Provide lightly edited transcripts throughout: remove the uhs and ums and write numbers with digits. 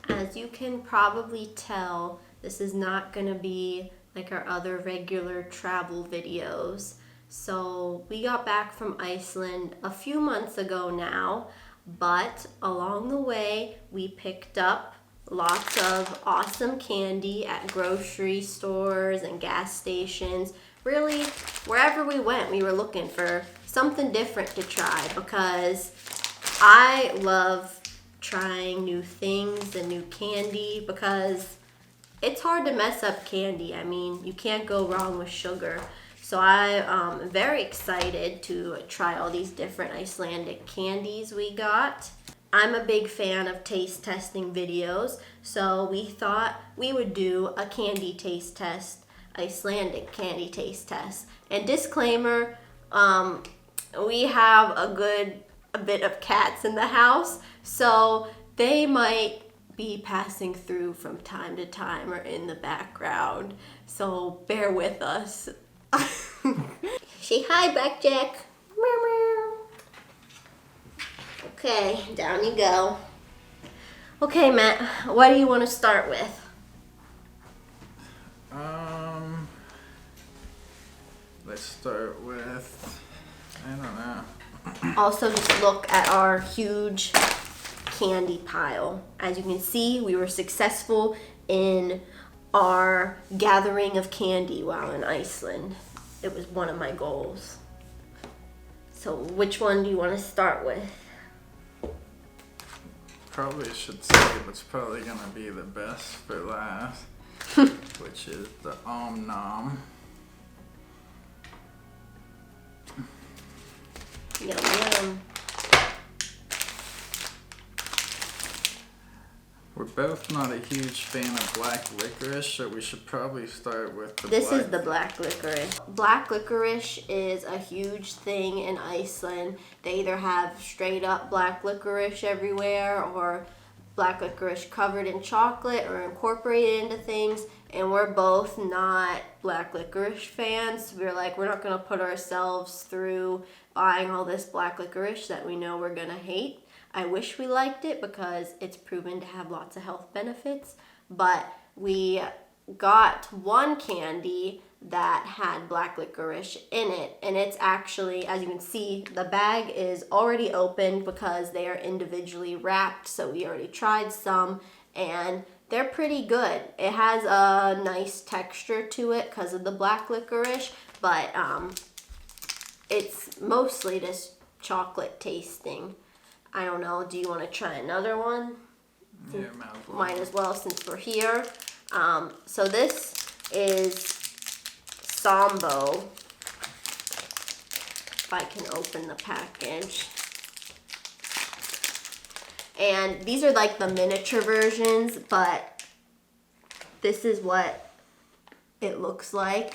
As you can probably tell, this is not gonna be like our other regular travel videos. So we got back from Iceland a few months ago now, but along the way we picked up lots of awesome candy at grocery stores and gas stations. Really, wherever we went, we were looking for something different to try because I love trying new things and new candy because it's hard to mess up candy. I mean, you can't go wrong with sugar. So I'm very excited to try all these different Icelandic candies we got. I'm a big fan of taste testing videos, so we thought we would do a candy taste test, Icelandic candy taste test. And disclaimer, we have a bit of cats in the house, so they might be passing through from time to time or in the background, so bear with us. Say hi, Blackjack. Meow, meow. Okay, down you go. Okay, Matt, what do you want to start with? Let's start with, I don't know. Also, just look at our huge candy pile. As you can see, we were successful in our gathering of candy while in Iceland. It was one of my goals. So which one do you want to start with? Probably should save what's probably going to be the best for last, which is the Omnom. Yum, yum. We're both not a huge fan of black licorice, so we should probably start with the This is the black licorice. Black licorice is a huge thing in Iceland. They either have straight up black licorice everywhere or black licorice covered in chocolate or incorporated into things. And we're both not black licorice fans. We're like, we're not gonna put ourselves through buying all this black licorice that we know we're gonna hate. I wish we liked it because it's proven to have lots of health benefits, but we got one candy that had black licorice in it, and it's actually, as you can see, the bag is already opened because they are individually wrapped, so we already tried some, and they're pretty good. It has a nice texture to it because of the black licorice, but it's mostly just chocolate tasting. I don't know, do you want to try another one? Yeah, mouthful. Might as well since we're here. So this is Sambo. If I can open the package. And these are like the miniature versions, but this is what it looks like.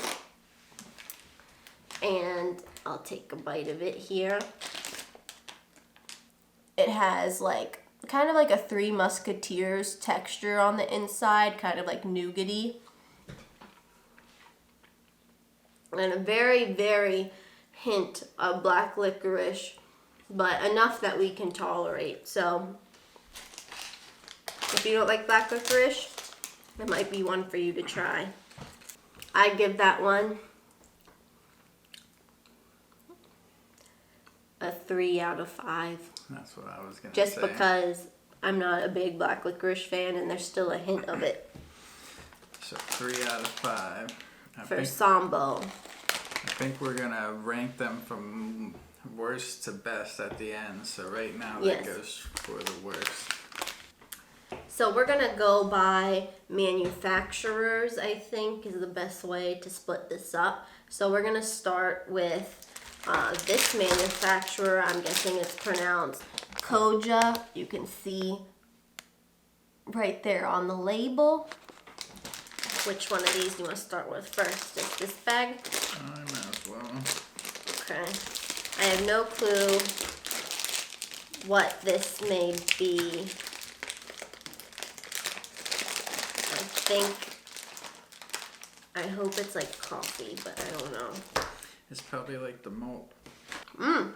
And I'll take a bite of it here. It has like kind of like a Three Musketeers texture on the inside, kind of like nougaty. And a very, very hint of black licorice, but enough that we can tolerate. So if you don't like black licorice, it might be one for you to try. I give that one a 3 out of 5. That's what I was going to say. Just because I'm not a big black licorice fan and there's still a hint of it. So 3 out of 5. For Sambo. I think we're going to rank them from worst to best at the end. So right now that goes for the worst. So we're going to go by manufacturers, I think, is the best way to split this up. So we're going to start with this manufacturer. I'm guessing it's pronounced Coja. You can see right there on the label. Which one of these do you want to start with first? Is this bag? I might as well. Okay. I have no clue what this may be. I hope it's like coffee, but I don't know. It's probably like the malt. Mmm.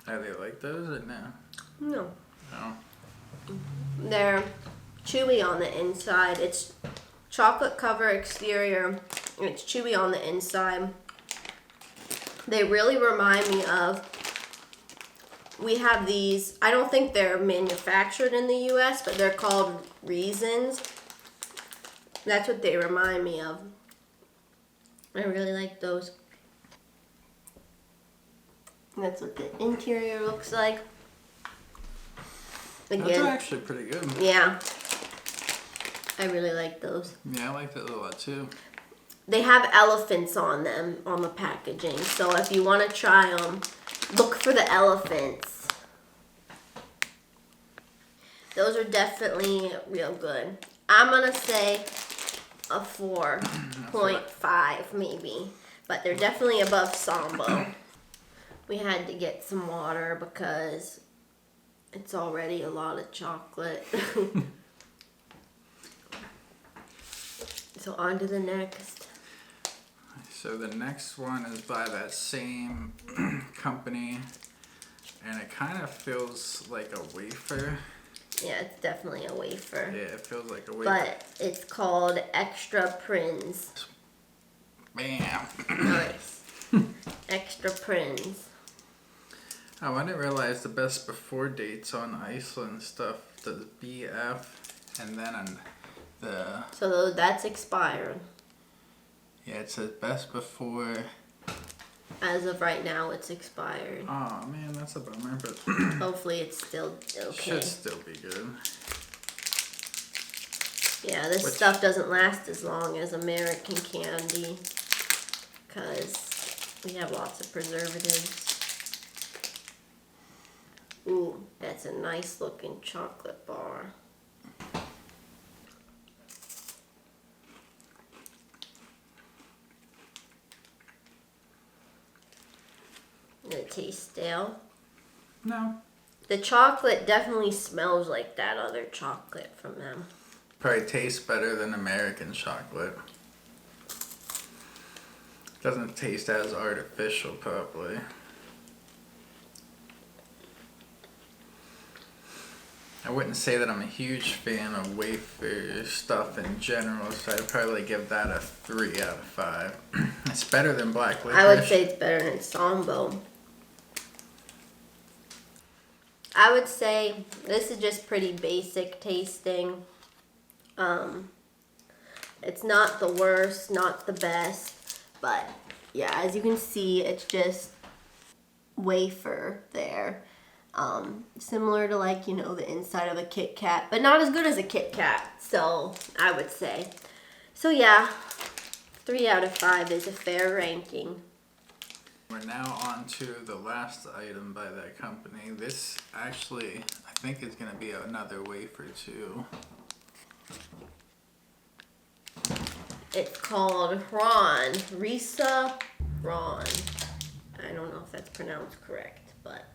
Are they like those or no? No. No. They're chewy on the inside. It's chocolate cover exterior. And it's chewy on the inside. They really remind me of, we have these, I don't think they're manufactured in the US, but they're called Reasons. That's what they remind me of. I really like those. That's what the interior looks like. Again, those are actually pretty good. Yeah. I really like those. Yeah, I like that a lot too. They have elephants on them on the packaging. So if you want to try them, look for the elephants. Those are definitely real good. I'm going to say a 4.5 maybe. But they're definitely above Sambo. We had to get some water because it's already a lot of chocolate. So on to the next. So the next one is by that same company, and it kind of feels like a wafer. Yeah, it's definitely a wafer. Yeah, it feels like a wafer. But it's called Extra Prince. Bam. Nice. Extra Prince. Oh, I didn't realize the best before dates on Iceland stuff. The BF, and then on the... So that's expired. Yeah, it says best before. As of right now, it's expired. Oh man, that's a bummer, but Hopefully it's still okay. should still be good. Yeah, this stuff doesn't last as long as American candy because we have lots of preservatives. Ooh, that's a nice looking chocolate bar. Did it taste stale? No. The chocolate definitely smells like that other chocolate from them. Probably tastes better than American chocolate. Doesn't taste as artificial, probably. I wouldn't say that I'm a huge fan of wafer stuff in general, so I'd probably give that a 3 out of 5. It's better than black licorice. I would say it's better than Sambo. I would say this is just pretty basic tasting. It's not the worst, not the best, but yeah, as you can see, it's just wafer there. Similar to like, you know, the inside of a Kit Kat, but not as good as a Kit Kat, so I would say. So yeah, 3 out of 5 is a fair ranking. We're now on to the last item by that company. This actually, I think, is going to be another wafer too. It's called Ron. Risa Ron. I don't know if that's pronounced correct, but...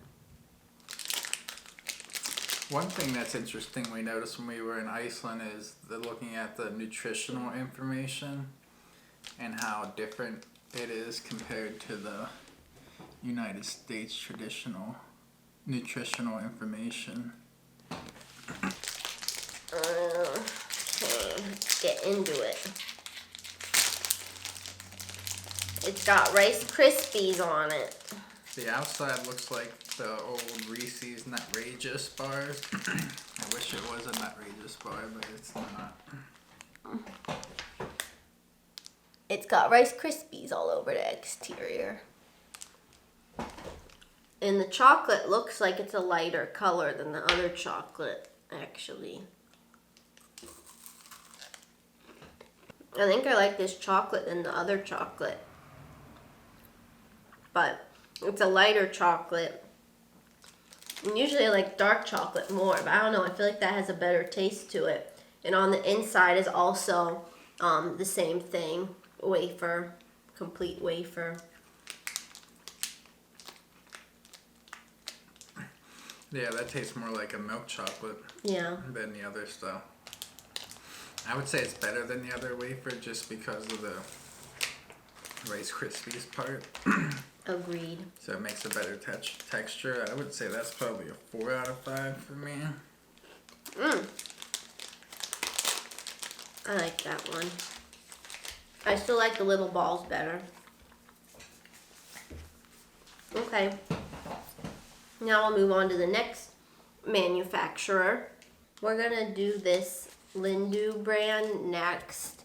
One thing that's interesting we noticed when we were in Iceland is looking at the nutritional information and how different it is compared to the United States traditional nutritional information. Okay, let's get into it. It's got Rice Krispies on it. The outside looks like the old Reese's Nutrageous bars. I wish it was a Nutrageous bar, but it's not. It's got Rice Krispies all over the exterior. And the chocolate looks like it's a lighter color than the other chocolate, actually. I think I like this chocolate than the other chocolate. But it's a lighter chocolate. And usually I like dark chocolate more, but I don't know, I feel like that has a better taste to it. And on the inside is also the same thing, wafer, complete wafer. Yeah, that tastes more like a milk chocolate than the other stuff. I would say it's better than the other wafer just because of the Rice Krispies part. Agreed. So it makes a better texture. I would say that's probably a 4 out of 5 for me. I like that one. I still like the little balls better. Okay. Now we'll move on to the next manufacturer. We're gonna do this Lindu brand next.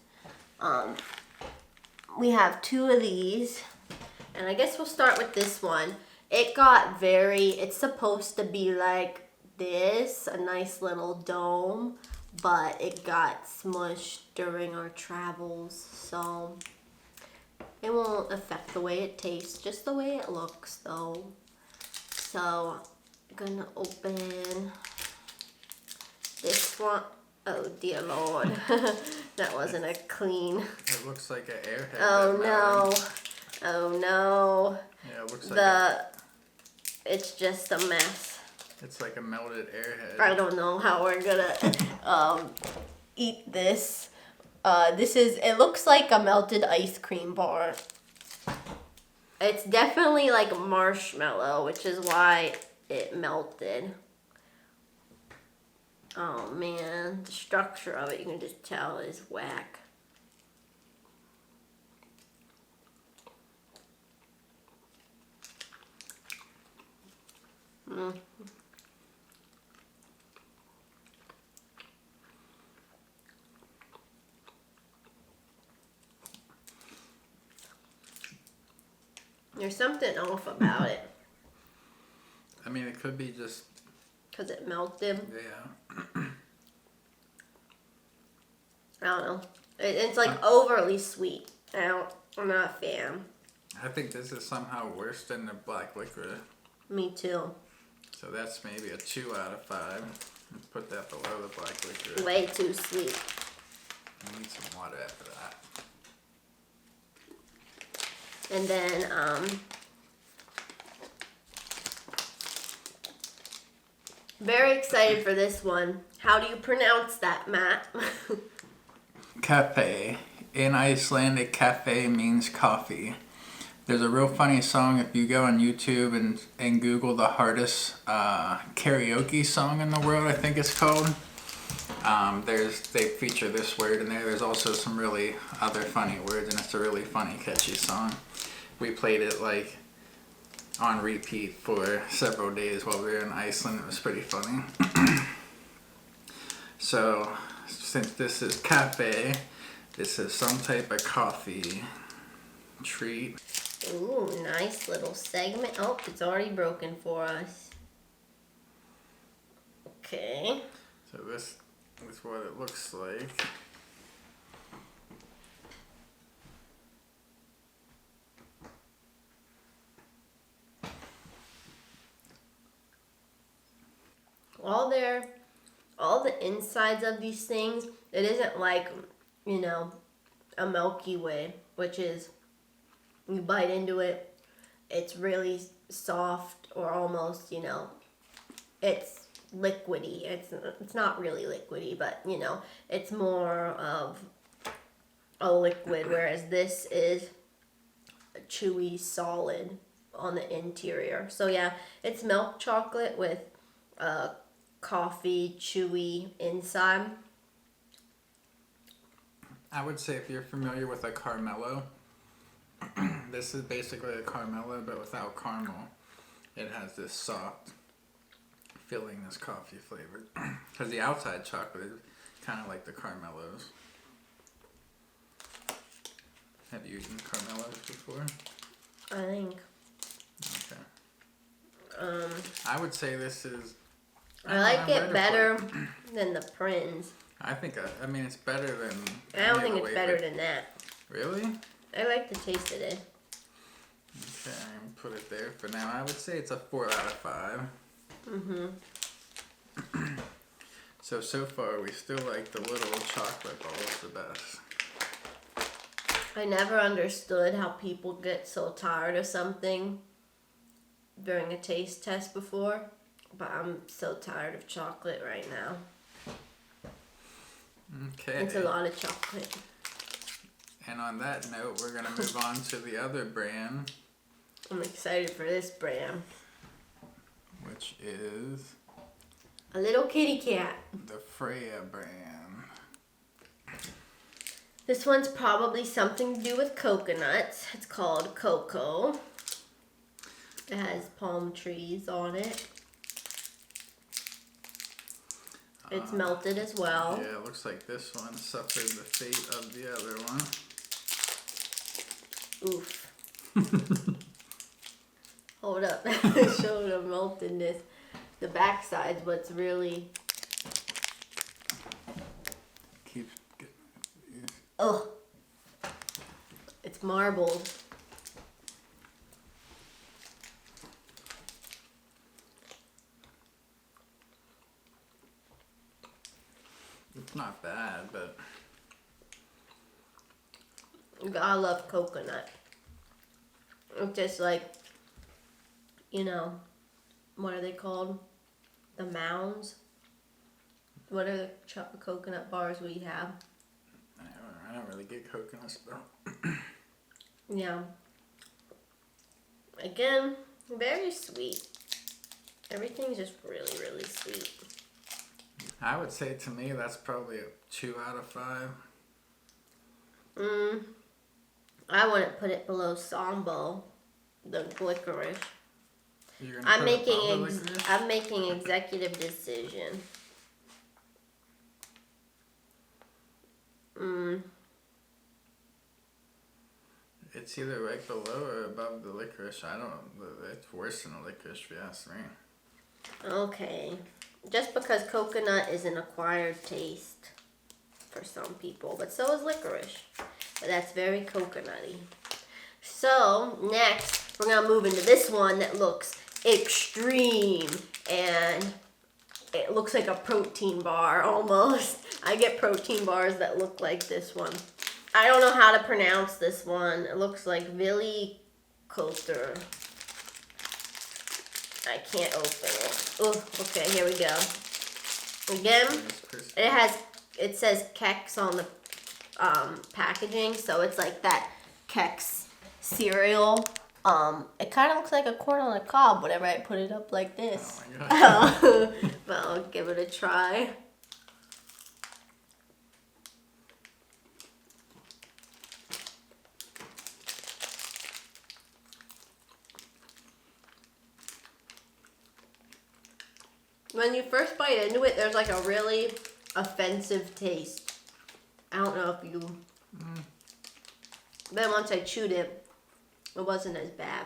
We have 2 of these, and I guess we'll start with this one. It's supposed to be like this, a nice little dome, but it got smushed during our travels, so it won't affect the way it tastes, just the way it looks though. So I'm gonna open this one. Oh dear Lord, that wasn't a clean. It looks like an airhead. Oh no, oh no. Yeah, it looks like it's just a mess. it's like a melted airhead. I don't know how we're gonna eat this. It looks like a melted ice cream bar. It's definitely like marshmallow, which is why it melted. Oh man, the structure of it, you can just tell, is whack. There's something off about it. I mean, it could be just... Because it melted. Yeah. I don't know. It's like overly sweet. I'm not a fan. I think this is somehow worse than the black licorice. Me too. So that's maybe a 2 out of 5. Let's put that below the black licorice. Way too sweet. I need some water after that. And then, very excited for this one. How do you pronounce that, Matt? Cafe. In Icelandic, cafe means coffee. There's a real funny song if you go on YouTube and Google the hardest karaoke song in the world, I think it's called. They feature this word in there. There's also some really other funny words, and it's a really funny, catchy song. We played it like on repeat for several days while we were in Iceland. It was pretty funny. So, since this is cafe, this is some type of coffee treat. Ooh, nice little segment. Oh, it's already broken for us. Okay. So this is what it looks like. All the insides of these things, it isn't like, a Milky Way, which is, you bite into it, it's really soft, or almost, it's liquidy. It's not really liquidy, but, it's more of a liquid, whereas this is a chewy solid on the interior. So yeah, it's milk chocolate with coffee chewy inside. I would say if you're familiar with a Carmelo, this is basically a Carmelo but without caramel. It has this soft filling, this coffee flavor. Because the outside chocolate is kind of like the Carmelos. Have you eaten Carmelos before? I think. Okay. I would say this is... I like it better than the Prince. I think, it's better than... I don't think it's better than that. Really? I like the taste of it. Okay, I'm gonna put it there for now. I would say it's a 4 out of 5. Mm-hmm. So far we still like the little chocolate balls the best. I never understood how people get so tired of something during a taste test before, but I'm so tired of chocolate right now. Okay. It's a lot of chocolate. And on that note, we're going to move on to the other brand. I'm excited for this brand. Which is... a little kitty cat. the Freyja brand. This one's probably something to do with coconuts. It's called Cocoa. It has palm trees on it. It's melted as well. Yeah, it looks like this one suffered the fate of the other one. Oof. Hold up. Show the meltedness. The backside's what's really... Oh. It's marbled. It's not bad, but... I love coconut. It's just like, you know, what are they called? The mounds? What are the coconut bars we have? I don't really get coconuts though. Yeah. Again, very sweet. Everything's just really, really sweet. I would say to me that's probably a 2 out of 5. I wouldn't put it below Sambo, the licorice. You're I'm gonna put it above the licorice? I'm making executive decision. It's either right below or above the licorice. I don't know. It's worse than the licorice if you ask me. Okay. Just because coconut is an acquired taste for some people, but so is licorice. But that's very coconutty. So, next, we're going to move into this one that looks extreme. And it looks like a protein bar almost. I get protein bars that look like this one. I don't know how to pronounce this one. It looks like Willy Coulter. I can't open it. Oh, okay, here we go. Again, it says Kex on the packaging, so it's like that Kex cereal. It kind of looks like a corn on the cob whenever I put it up like this. Oh my God. But I'll give it a try. When you first bite into it, there's like a really offensive taste. I don't know if you... Then once I chewed it, it wasn't as bad.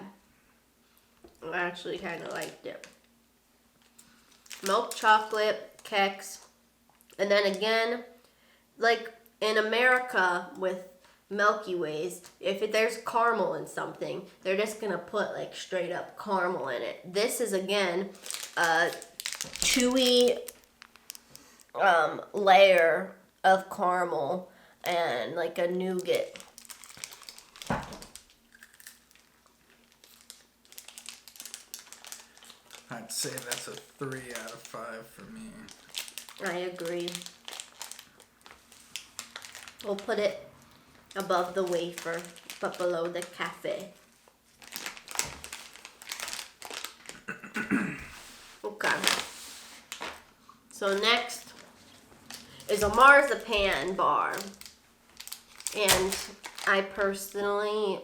I actually kind of liked it. Milk chocolate, Kex. And then again, like in America with Milky Ways, if there's caramel in something, they're just going to put like straight up caramel in it. This is again a chewy layer of caramel and like a nougat. I'd say that's a 3 out of 5 for me. I agree. We'll put it above the wafer, but below the cafe. Okay. So next is a marzipan bar. And I personally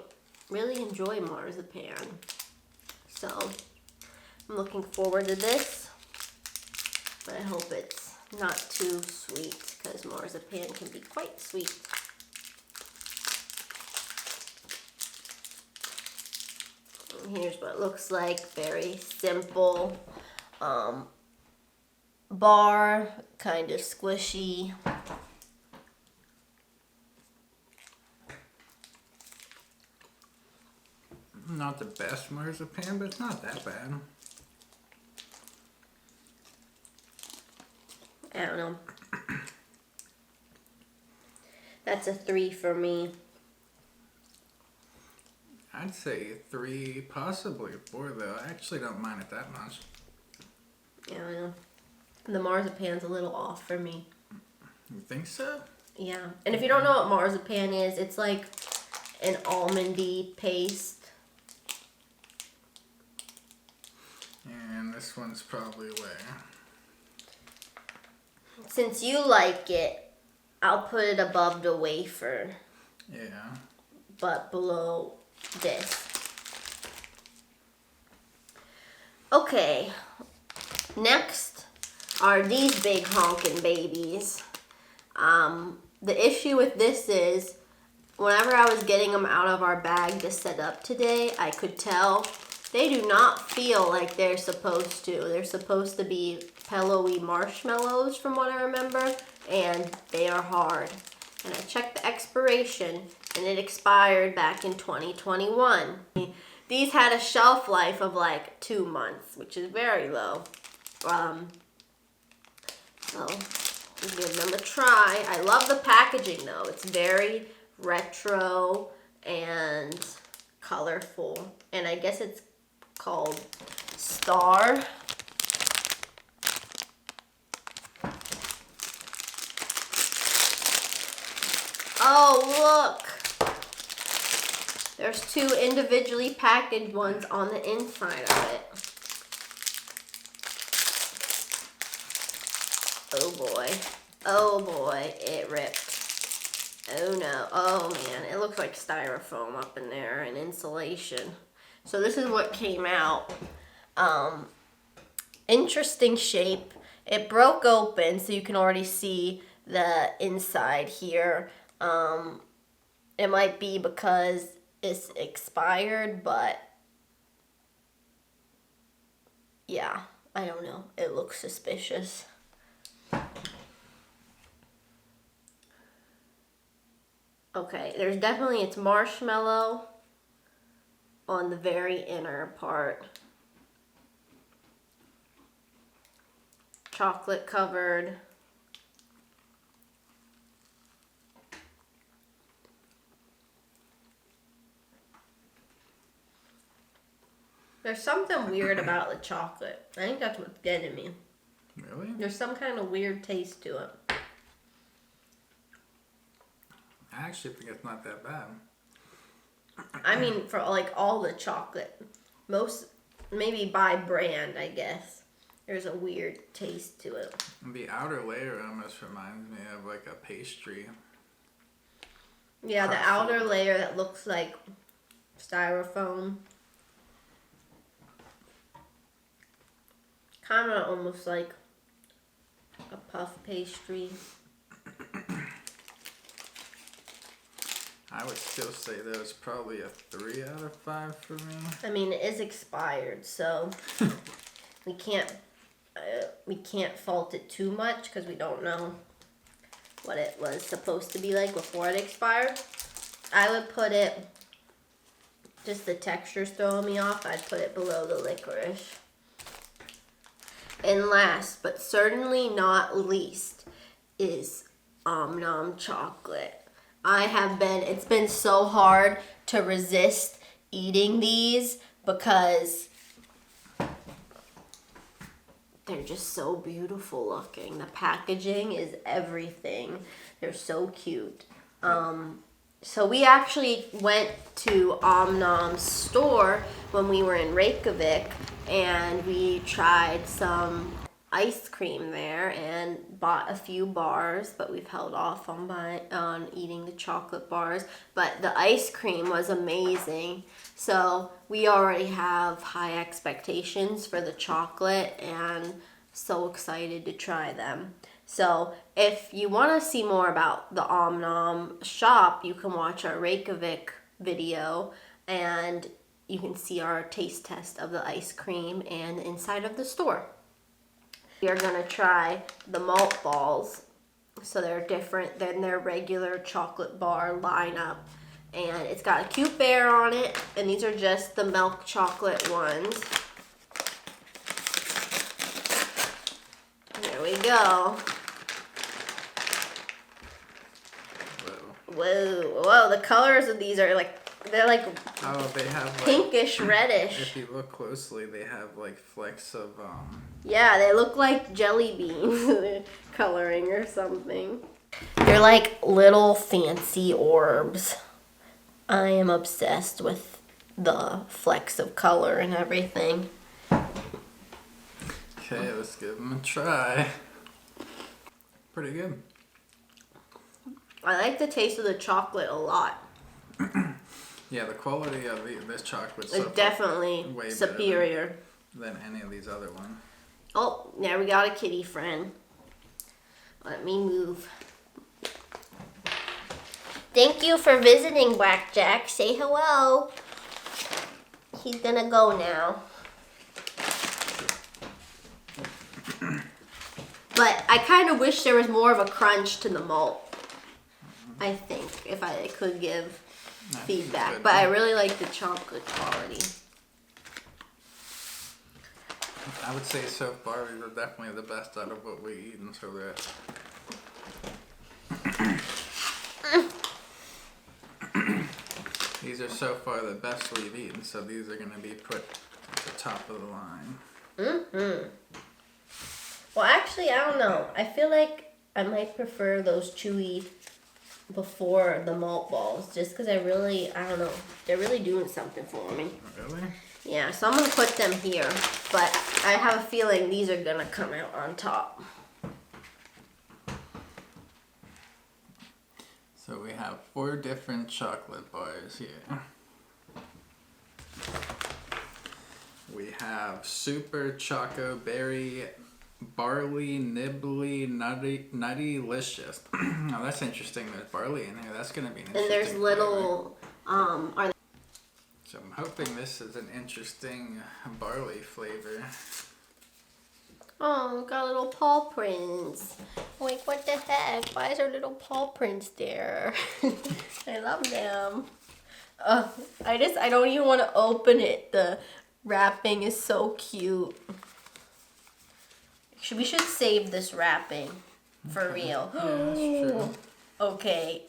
really enjoy marzipan. So I'm looking forward to this. But I hope it's not too sweet because marzipan can be quite sweet. And here's what it looks like. Very simple. Bar, kind of squishy. Not the best marzipan, but it's not that bad. I don't know. That's a 3 for me. I'd say 3, possibly 4 though. I actually don't mind it that much. I don't know. The marzipan's a little off for me. You think so? Yeah. And if you don't know what marzipan is, it's like an almondy paste. And this one's probably where. Since you like it, I'll put it above the wafer, Yeah. but below this. Okay, next are these big honkin' babies. The issue with this is, whenever I was getting them out of our bag to set up today, I could tell they do not feel like they're supposed to. They're supposed to be pillowy marshmallows from what I remember, and they are hard. And I checked the expiration, and it expired back in 2021. These had a shelf life of like 2 months, which is very low. So give them a try. I love the packaging though. It's very retro and colorful. And I guess it's called Star. Oh, look. There's 2 individually packaged ones on the inside of it. Oh boy. Oh boy, it ripped. Oh no. Oh man, it looks like styrofoam up in there and insulation. So this is what came out. Interesting shape. It broke open, so you can already see the inside here. It might be because it's expired, but yeah, I don't know. It looks suspicious. Okay, there's definitely, it's marshmallow on the very inner part. Chocolate covered. There's something weird about the chocolate. I think that's what's getting me. Really? There's some kind of weird taste to it. I actually think it's not that bad. I mean, for like all the chocolate, most, maybe by brand, I guess, there's a weird taste to it. The outer layer almost reminds me of like a pastry. Yeah, the outer layer that looks like styrofoam. Kind of almost like a puff pastry. I would still say that was probably a 3 out of 5 for me. I mean, it is expired, so we can't fault it too much because we don't know what it was supposed to be like before it expired. I would put it, just the texture's throwing me off, I'd put it below the licorice. And last, but certainly not least, is Omnom Chocolate. It's been so hard to resist eating these because they're just so beautiful looking. The packaging is everything. They're so cute. So we actually went to Omnom's store when we were in Reykjavik, and we tried some ice cream there and bought a few bars, but we've held off on eating the chocolate bars. But the ice cream was amazing. So we already have high expectations for the chocolate and so excited to try them. So if you want to see more about the Omnom shop, you can watch our Reykjavik video and you can see our taste test of the ice cream and the inside of the store. We are going to try the malt balls. So they're different than their regular chocolate bar lineup. And it's got a cute bear on it. And these are just the milk chocolate ones. There we go. Whoa, the colors of these are like, they're like, oh, they have like, pinkish reddish. If you look closely, they have like flecks of yeah, they look like jelly beans coloring or something. They're like little fancy orbs. I am obsessed with the flecks of color and everything. Okay, let's give them a try. Pretty good. I like the taste of the chocolate a lot. Yeah, the quality of this chocolate It's definitely way superior than any of these other ones. Oh, now we got a kitty friend. Let me move. Thank you for visiting, Blackjack. Say hello. He's gonna go now. But I kind of wish there was more of a crunch to the malt. I think, if I could give feedback. But I really like the chocolate quality. I would say so far these are definitely the best out of what we eaten, so that these are so far the best we've eaten, so these are gonna be put at the top of the line. Well, actually, I don't know. I feel like I might prefer those chewy before the malt balls, just because I don't know, they're really doing something for me. Really? Yeah, so I'm going to put them here, but I have a feeling these are going to come out on top. So we have 4 different chocolate bars here. We have Super Choco Berry Barley Nibbly Nuttylicious. Now that's interesting. There's barley in here. That's going to be an interesting. And there's little, So I'm hoping this is an interesting barley flavor. Oh, got little paw prints. Like, what the heck? Why is there little paw prints there? I love them. I don't even want to open it. The wrapping is so cute. We should save this wrapping for real. Yeah, that's true. Okay.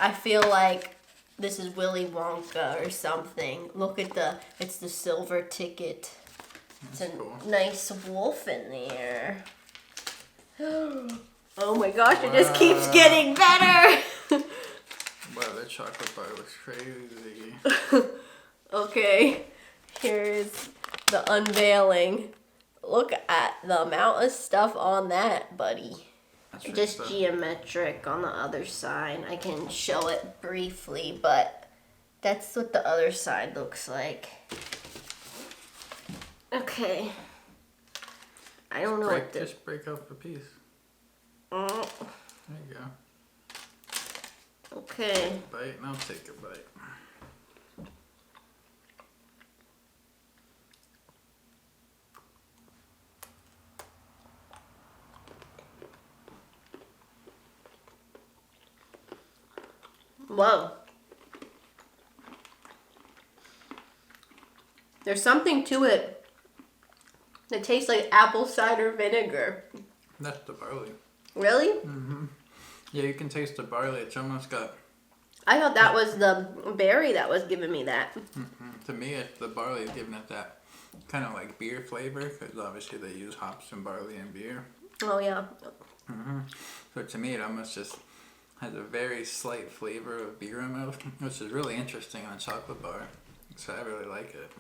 I feel like this is Willy Wonka or something. Look at it's the silver ticket. It's a nice wolf in there. Oh my gosh, it just keeps getting better. Wow, that chocolate bar looks crazy. Okay, here's the unveiling. Look at the amount of stuff on that, buddy. Just geometric on the other side. I can show it briefly, but that's what the other side looks like. Okay. I don't know what this... Just break off a piece. Oh. There you go. Okay. Bite, and I'll take a bite. Whoa. There's something to it that tastes like apple cider vinegar. That's the barley. Really? Mm-hmm. Yeah, you can taste the barley. It's almost got... I thought that was the berry that was giving me that. Mm-hmm. To me, the barley is giving it that kind of like beer flavor, because obviously they use hops and barley in beer. Oh, yeah. Mm-hmm. So to me, it almost just has a very slight flavor of beer almost, which is really interesting on a chocolate bar. So I really like it.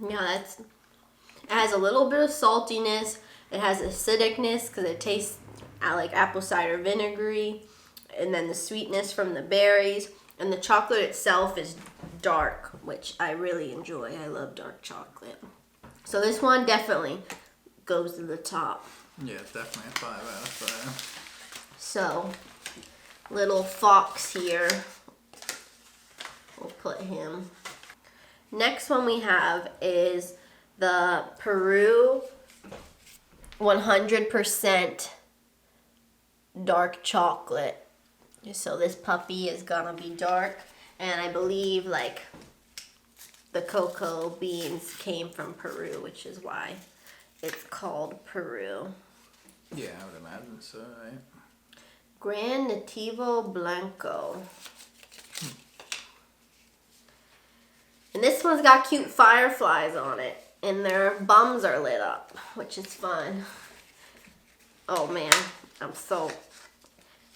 Yeah, it has a little bit of saltiness. It has acidicness because it tastes like apple cider vinegary. And then the sweetness from the berries. And the chocolate itself is dark, which I really enjoy. I love dark chocolate. So this one definitely goes to the top. Yeah, definitely a 5 out of 5. So, little fox here. We'll put him. Next one we have is the Peru 100% dark chocolate. So this puppy is gonna be dark, and I believe like the cocoa beans came from Peru, which is why it's called Peru. Yeah, I would imagine so, right? Gran Nativo Blanco. And this one's got cute fireflies on it, and their bums are lit up, which is fun. Oh man, I'm so...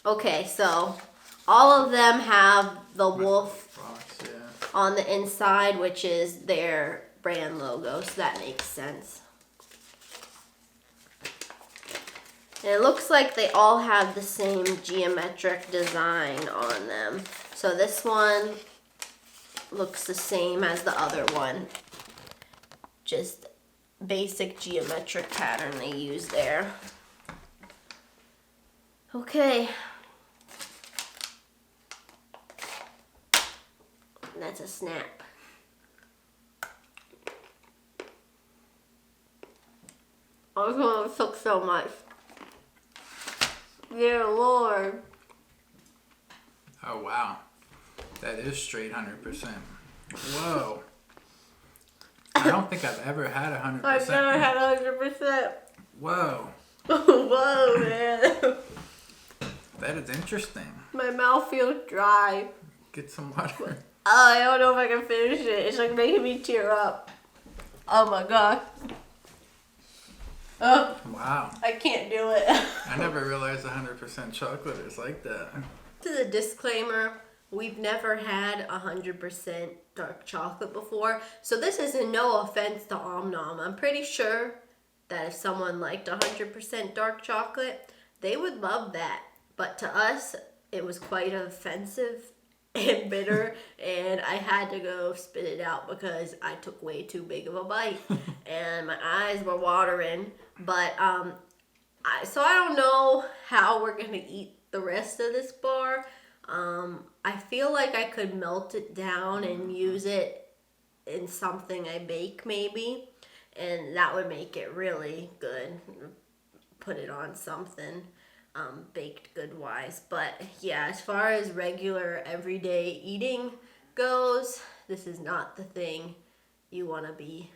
Okay, so all of them have the wolf on the inside, which is their brand logo, so that makes sense. And it looks like they all have the same geometric design on them. So this one looks the same as the other one. Just basic geometric pattern they use there. Okay. That's a snap. Oh, it took so much. Dear Lord. Oh, wow. That is straight 100%. Whoa. I don't think I've ever had 100%. I've never had 100%. Whoa. Whoa, man. That is interesting. My mouth feels dry. Get some water. Oh, I don't know if I can finish it. It's like making me tear up. Oh my god. Oh, Wow. I can't do it. I never realized 100% chocolate is like that. To the disclaimer, we've never had 100% dark chocolate before, so this is no offense to Omnom. I'm pretty sure that if someone liked 100% dark chocolate, they would love that. But to us, it was quite offensive and bitter, and I had to go spit it out because I took way too big of a bite, and my eyes were watering. But so I don't know how we're gonna eat the rest of this bar. I feel like I could melt it down and use it in something I bake maybe, and that would make it really good. Put it on something baked good wise. But yeah, as far as regular everyday eating goes, this is not the thing you want to be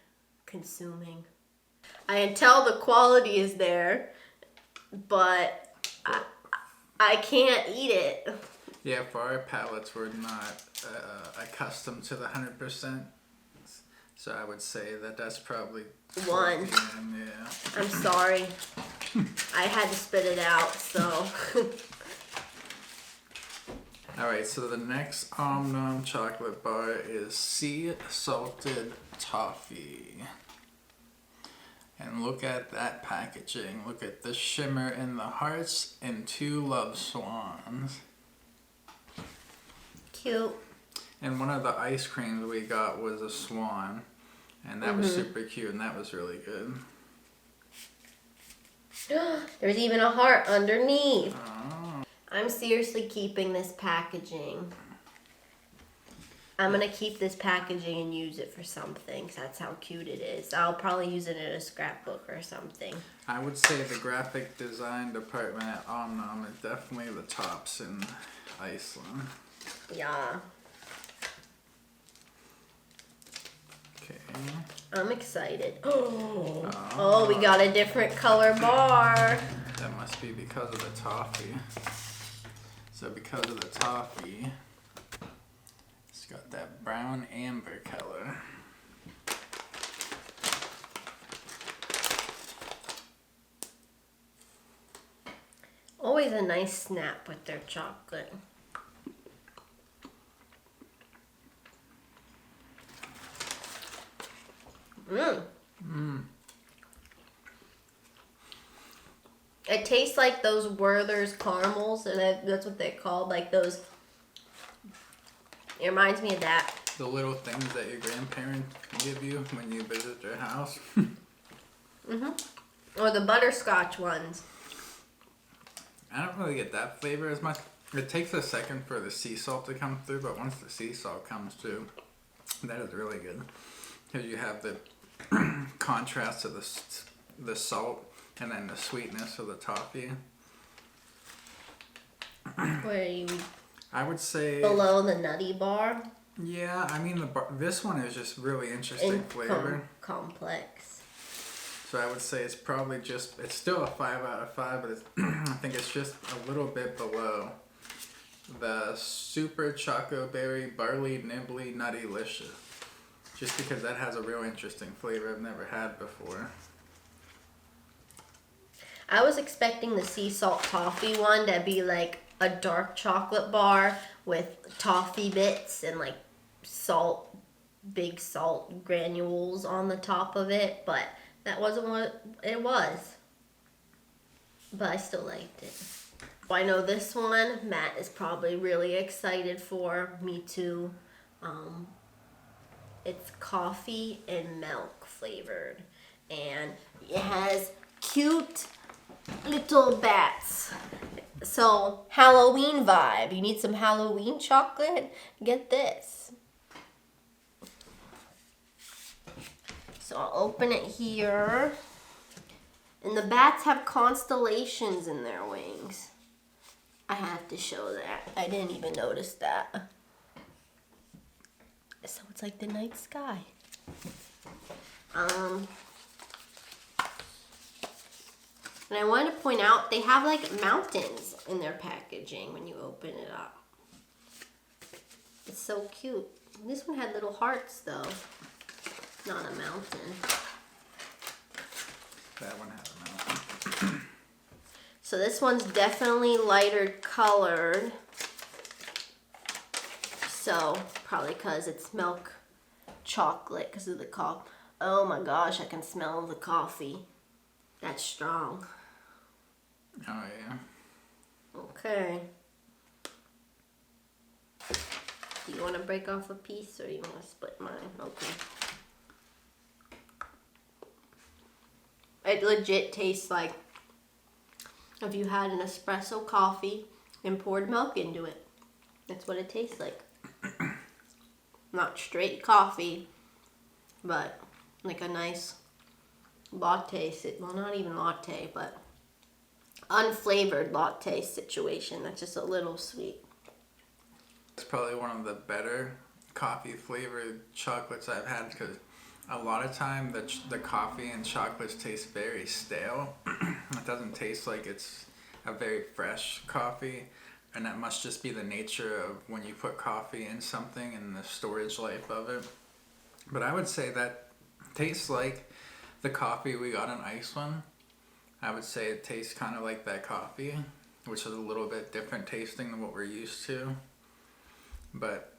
consuming. I can tell the quality is there, but I can't eat it. Yeah, for our palates, we're not accustomed to the 100%. So I would say that that's probably 1. Yeah. I'm sorry. I had to spit it out, so. Alright, so the next Omnom chocolate bar is sea salted toffee. And look at that packaging. Look at the shimmer in the hearts and 2 love swans. Cute. And one of the ice creams we got was a swan. And that was super cute, and that was really good. There's even a heart underneath. Oh. I'm seriously keeping this packaging. I'm going to keep this packaging and use it for something, 'cause that's how cute it is. I'll probably use it in a scrapbook or something. I would say the graphic design department at Omnom is definitely the tops in Iceland. Yeah. Okay. I'm excited. Oh, we got a different color bar. That must be because of the toffee. So because of the toffee, it's got that brown amber color. Always a nice snap with their chocolate. It tastes like those Werther's caramels, and that's what they're called. Like those. It reminds me of that. The little things that your grandparents give you when you visit their house. Or the butterscotch ones. I don't really get that flavor as much. It takes a second for the sea salt to come through, but once the sea salt comes through, that is really good. Because you have the contrast of the salt and then the sweetness of the toffee. Where you I would say below the nutty bar. Yeah, I mean this one is just really interesting flavor. Complex. So I would say it's probably it's still a 5 out of 5, but I think it's just a little bit below the Super Choco Berry Barley Nibbly Nutty Licious. Just because that has a real interesting flavor I've never had before. I was expecting the sea salt toffee one to be like a dark chocolate bar with toffee bits and like big salt granules on the top of it, but that wasn't what it was. but I still liked it. I know this one Matt is probably really excited for. Me too. It's coffee and milk flavored, and it has cute little bats. So Halloween vibe. You need some Halloween chocolate? Get this. So I'll open it here. And the bats have constellations in their wings. I have to show that. I didn't even notice that. So it's like the night sky. And I wanted to point out they have like mountains in their packaging when you open it up. It's so cute. This one had little hearts though, not a mountain. That one has a mountain. So this one's definitely lighter colored. So probably because it's milk chocolate because of the coffee. Oh my gosh, I can smell the coffee. That's strong. Oh yeah. Okay. Do you want to break off a piece or you want to split mine? Okay. It legit tastes like if you had an espresso coffee and poured milk into it. That's what it tastes like. Not straight coffee, but like a nice latte. Well, not even latte, but unflavored latte situation. That's just a little sweet. It's probably one of the better coffee flavored chocolates I've had because a lot of time the coffee and chocolates taste very stale. It doesn't taste like it's a very fresh coffee, and that must just be the nature of when you put coffee in something and the storage life of it. But I would say that tastes like the coffee we got in Iceland. I would say it tastes kind of like that coffee, which is a little bit different tasting than what we're used to. But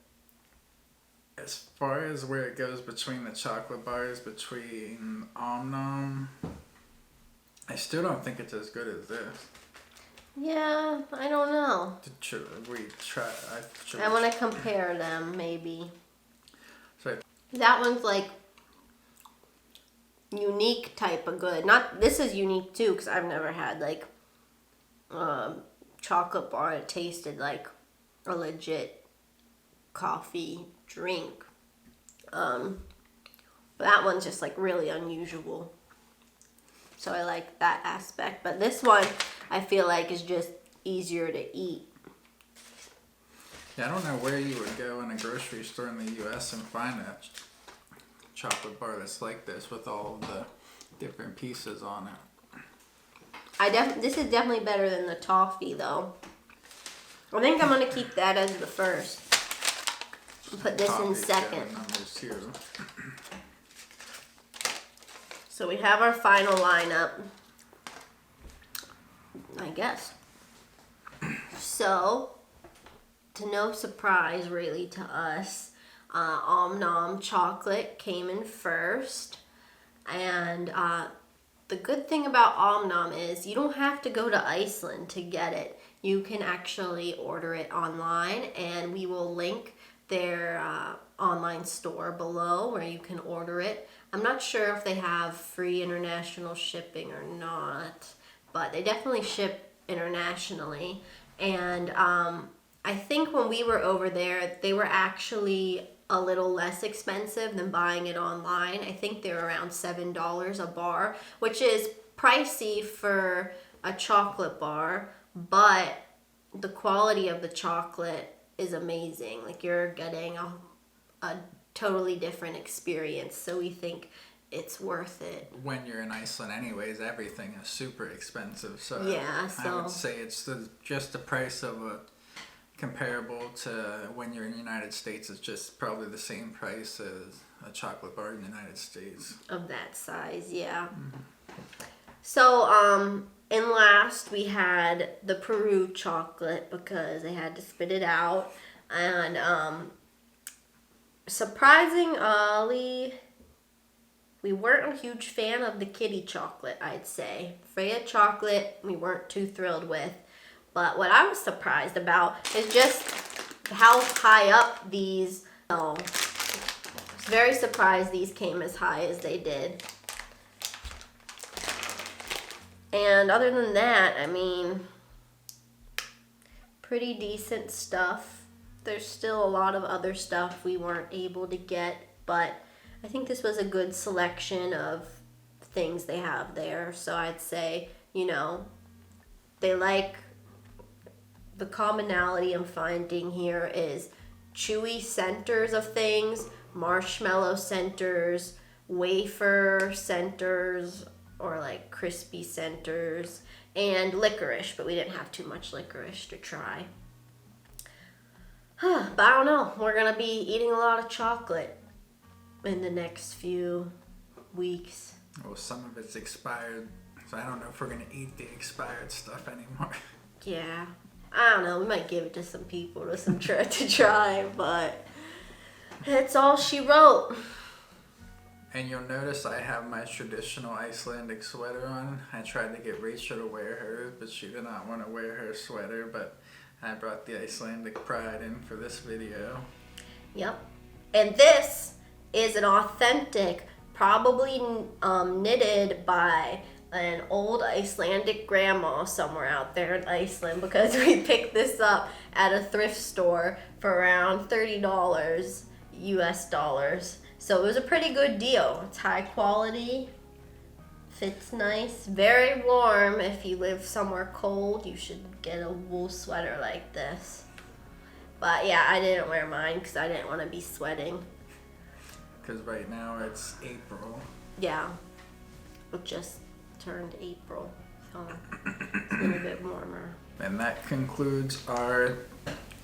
as far as where it goes between the chocolate bars, between Omnom, I still don't think it's as good as this. Yeah, I don't know. I want to compare them, maybe. So that one's like unique type of good. Not this is unique too because I've never had like chocolate bar that tasted like a legit coffee drink. But that one's just like really unusual. So I like that aspect. But this one I feel like is just easier to eat. Yeah, I don't know where you would go in a grocery store in the U.S. and find a chocolate bar that's like this with all of the different pieces on it. This is definitely better than the toffee though. I think I'm gonna keep that as the first. Put this in second. Numbers too. So we have our final lineup, I guess. So, to no surprise really to us, Omnom Chocolate came in first. And the good thing about Omnom is you don't have to go to Iceland to get it. You can actually order it online, and we will link their online store below where you can order it. I'm not sure if they have free international shipping or not, but they definitely ship internationally. And I think when we were over there, they were actually a little less expensive than buying it online. I think they're around $7 a bar, which is pricey for a chocolate bar, but the quality of the chocolate is amazing. Like you're getting a totally different experience. So we think it's worth it. When you're in Iceland anyways, everything is super expensive. So yeah, I would say it's just the price of a comparable to when you're in the United States. It's just probably the same price as a chocolate bar in the United States. Of that size, yeah. Mm-hmm. So, and last we had the Peru chocolate because they had to spit it out. And surprisingly, We weren't a huge fan of the kitty chocolate, I'd say. Freyja chocolate, we weren't too thrilled with. But what I was surprised about is just how high up these, I was very surprised these came as high as they did. And other than that, I mean, pretty decent stuff. There's still a lot of other stuff we weren't able to get, but I think this was a good selection of things they have there. So I'd say, you know, they like, the commonality I'm finding here is chewy centers of things, marshmallow centers, wafer centers, or like crispy centers, and licorice, but we didn't have too much licorice to try. But I don't know, we're gonna be eating a lot of chocolate in the next few weeks. Well, some of it's expired, so I don't know if we're gonna eat the expired stuff anymore. Yeah, I don't know, we might give it to some people to try, but that's all she wrote. And you'll notice I have my traditional Icelandic sweater on. I tried to get Rachel to wear hers, but she did not want to wear her sweater, but I brought the Icelandic pride in for this video. Yep. And this is an authentic, probably knitted by an old Icelandic grandma somewhere out there in Iceland, because we picked this up at a thrift store for around $30 US dollars. So it was a pretty good deal. It's high quality, fits nice, very warm. If you live somewhere cold, you should get a wool sweater like this. But yeah, I didn't wear mine because I didn't want to be sweating. Because right now it's April. Yeah, it just turned April, so it's been a bit warmer. And that concludes our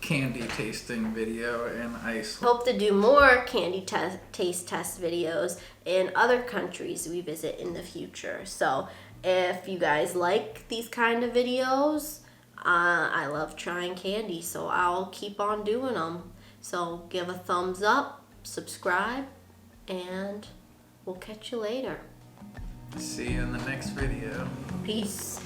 candy tasting video in Iceland. Hope to do more candy taste test videos in other countries we visit in the future. So if you guys like these kind of videos, I love trying candy, so I'll keep on doing them. So give a thumbs up, subscribe, and we'll catch you later. See you in the next video. Peace.